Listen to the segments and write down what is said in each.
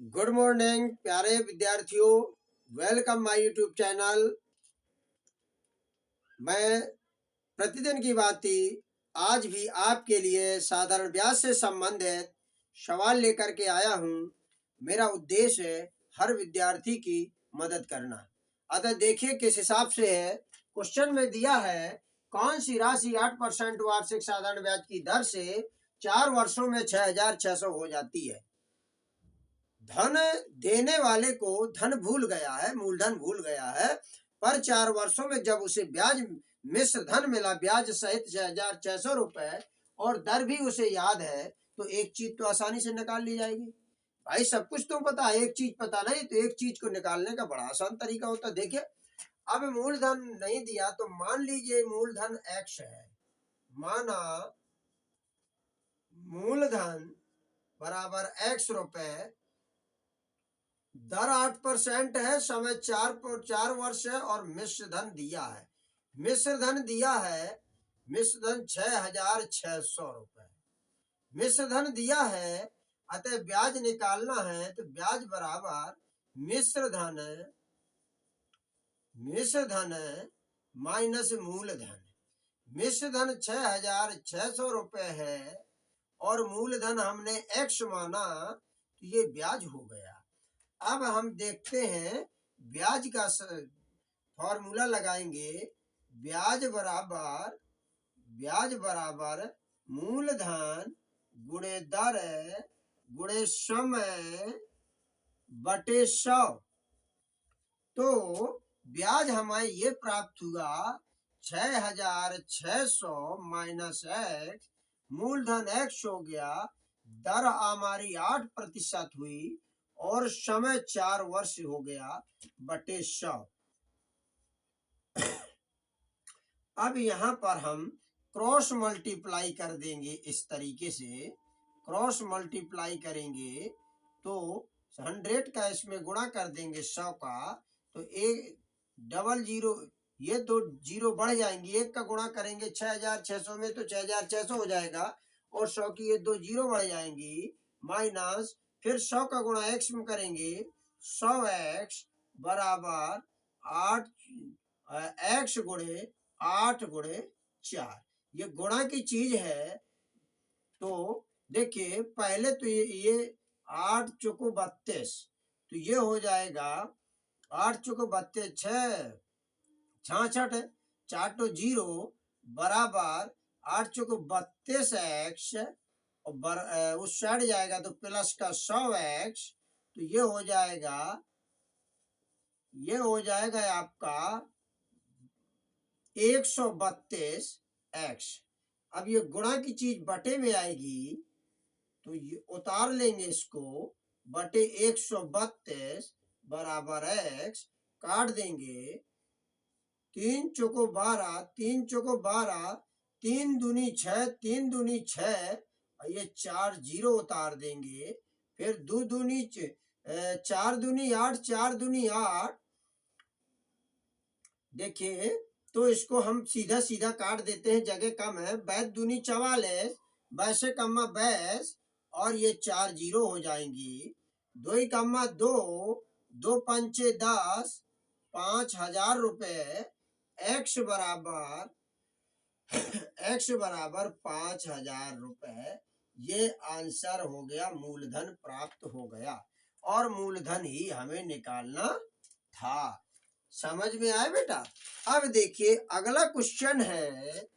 Good morning प्यारे विद्यार्थियों, welcome my YouTube channel. मैं प्रतिदिन की भांति आज भी आपके लिए साधारण ब्याज से संबंधित सवाल लेकर के आया हूं। मेरा उद्देश्य है हर विद्यार्थी की मदद करना। अतः देखिए किस हिसाब से है। क्वेश्चन में दिया है कौन सी राशि 8% वार्षिक साधारण ब्याज की दर से 4 वर्षों में 6,600 हो जाती है। धन देने वाले को धन भूल गया है, मूलधन भूल गया है, पर 4 वर्षों में जब उसे ब्याज मिश्र धन मिला, ब्याज सहित 6,600 रुपए, और दर भी उसे याद है, तो एक चीज तो आसानी से निकाल ली जाएगी। भाई सब कुछ तो पता है, एक चीज पता नहीं, तो एक चीज को निकालने का बड़ा आसान तरीका होता है। देखिए अब मूलधन नहीं दिया तो मान लीजिए मूलधन x है, माना मूलधन बराबर x रुपए, दर 8% है, समय 4 वर्ष है, और मिश्र धन दिया है। मिश्र धन दिया है, मिश्र धन 6,600 रुपए मिश्र धन दिया है। अतः ब्याज निकालना है, तो ब्याज बराबर मिश्र धन माइनस मूलधन। मिश्र धन 6,600 रुपए है और मूलधन हमने x माना, तो ये ब्याज हो गया। अब हम देखते हैं ब्याज का फॉर्मूला लगाएंगे। ब्याज बराबर मूलधन गुणे दर गुणे समय बटे 100। तो ब्याज हमें ये प्राप्त हुआ 6,600 माइनस x, मूलधन x हो गया, दर हमारी 8% हुई और समय 4 वर्ष हो गया बटे 100। अब यहाँ पर हम क्रॉस मल्टीप्लाई कर देंगे। इस तरीके से क्रॉस मल्टीप्लाई करेंगे तो 100 का इसमें गुणा कर देंगे 100 का, तो एक डबल जीरो, ये दो जीरो बढ़ जाएंगी, एक का गुणा करेंगे 6,600 में तो 6,600 हो जाएगा, और 100 की ये दो जीरो बढ़ जाएंगी, माइनस फिर 100 का गुणा x में करेंगे, 100x बराबर 8 x गुणे 8 गुणे 4। ये गुणा की चीज है। तो देखिए पहले तो ये 8 चौको 32, तो ये हो जाएगा 8 चौको 32, 6 66, 4 तो 0 बराबर 8 चौको 32x, और उस साइड जाएगा तो प्लस का 100x, तो ये हो जाएगा आपका 132x। अब ये गुणा की चीज बटे में आएगी, तो ये उतार लेंगे इसको, बटे 132 बराबर x, काट देंगे, 3 चौको 12, 3 चौको 12, 3 दूनी 6, 3 दूनी 6, और ये 4 जीरो उतार देंगे, फिर 2 दूनी 4 दूनी 8, 4 दूनी 8। देखिए तो इसको हम सीधा सीधा काट देते हैं, जगह कम है। 22 दूनी 44, 22 कम्मा 22, और ये 4 जीरो हो जाएंगी, 2 कम्मा 2, 2 पंचे 10, 5,000 रुपए। x बराबर 5,000 रुपए। ये आंसर हो गया, मूलधन प्राप्त हो गया, और मूलधन ही हमें निकालना था। समझ में आया बेटा? अब देखिए अगला क्वेश्चन है,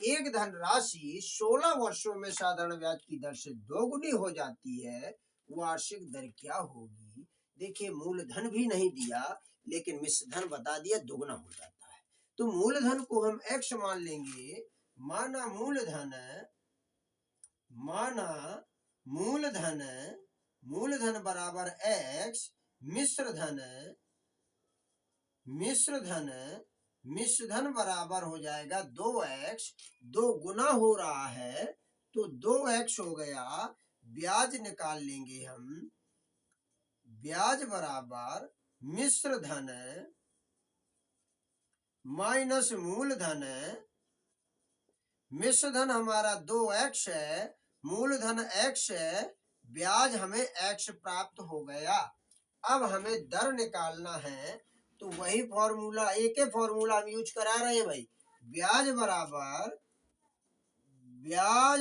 एक धनराशि 16 वर्षों में साधारण ब्याज की दर से दोगुनी हो जाती है, वार्षिक दर क्या होगी? देखिए मूलधन भी नहीं दिया, लेकिन मिश्र धन बता दिया, दोगुना हो जाता है। तो मूलधन को हम x मान लेंगे, माना मूलधन बराबर x, मिश्र धन बराबर हो जाएगा 2x, 2 गुना हो रहा है तो 2x हो गया। ब्याज निकाल लेंगे हम, ब्याज बराबर मिश्र धन माइनस मूलधन। मिश्र धन हमारा 2x है, मूलधन x है, ब्याज हमें x प्राप्त हो गया। अब हमें दर निकालना है, तो वही फॉर्मूला, एक ही फॉर्मूला हम यूज करा रहे हैं भाई। ब्याज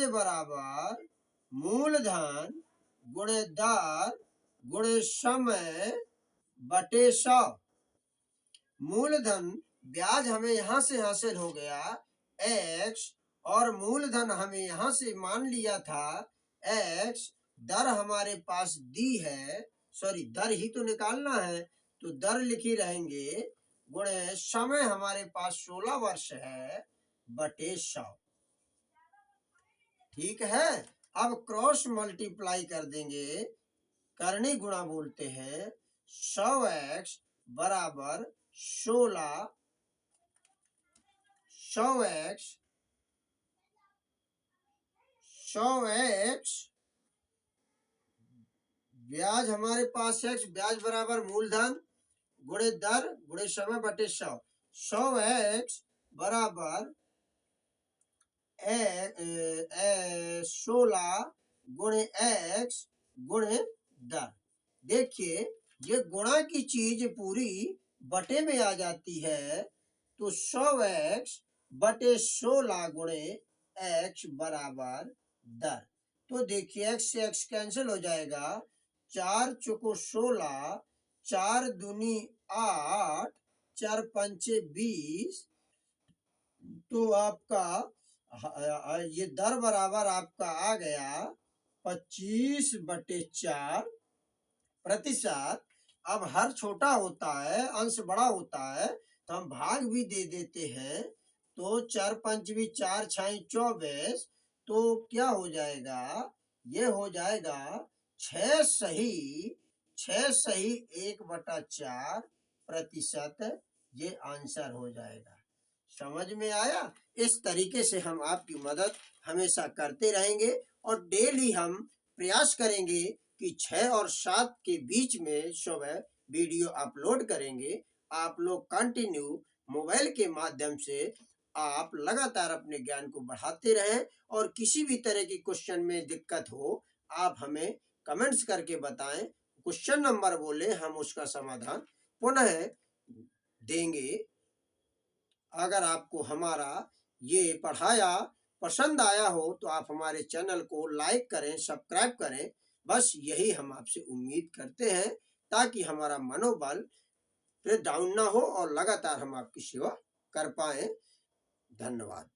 बराबर मूलधन गुणे दर गुणे समय बटे 100। मूलधन ब्याज हमें यहां से हासिल हो गया x, और मूलधन हमें यहां से मान लिया था x। दर हमारे पास दी है, सॉरी दर ही तो निकालना है, तो दर लिखी रहेंगे गुणे समय हमारे पास 16 वर्ष है बटे 100। ठीक है। अब क्रॉस मल्टीप्लाई कर देंगे, करनी गुणा बोलते हैं। 100x बराबर 16, 100x ब्याज हमारे पास x, ब्याज बराबर मूलधन गुणे दर गुणे समय बटे 100। 100x बराबर 16 गुणे x गुणे दर। देखिए ये गुणा की चीज पूरी बटे में आ जाती है, तो 100x बटे 16 गुणे x बराबर दर। तो देखिए x से x कैंसिल हो जाएगा, 4 चौको 16, 4 दूनी 8, 4 पंचे 20, तो आपका ये दर बराबर आपका आ गया 25/4%। अब हर छोटा होता है, अंश बड़ा होता है, तो हम भाग भी दे देते हैं। तो 4 पंच भी 4 छाई 24, तो क्या हो जाएगा, ये हो जाएगा 6 सही 1/4%। ये आंसर हो जाएगा। समझ में आया। इस तरीके से हम आपकी मदद हमेशा करते रहेंगे, और डेली हम प्रयास करेंगे कि 6 और 7 के बीच में सुबह वीडियो अपलोड करेंगे। आप लोग कंटिन्यू मोबाइल के माध्यम से आप लगातार अपने ज्ञान को बढ़ाते रहें, और किसी भी तरह की क्वेश्चन में दिक्कत हो आप हमें कमेंट्स करके बताएं, क्वेश्चन नंबर बोले, हम उसका समाधान पुनः देंगे। अगर आपको हमारा ये पढ़ाया पसंद आया हो तो आप हमारे चैनल को लाइक करें, सब्सक्राइब करें। बस यही हम आपसे उम्मीद करते हैं, ताकि हमारा मनोबल फिर डाउन ना हो और लगातार हम आपकी सेवा कर पाए। धन्यवाद।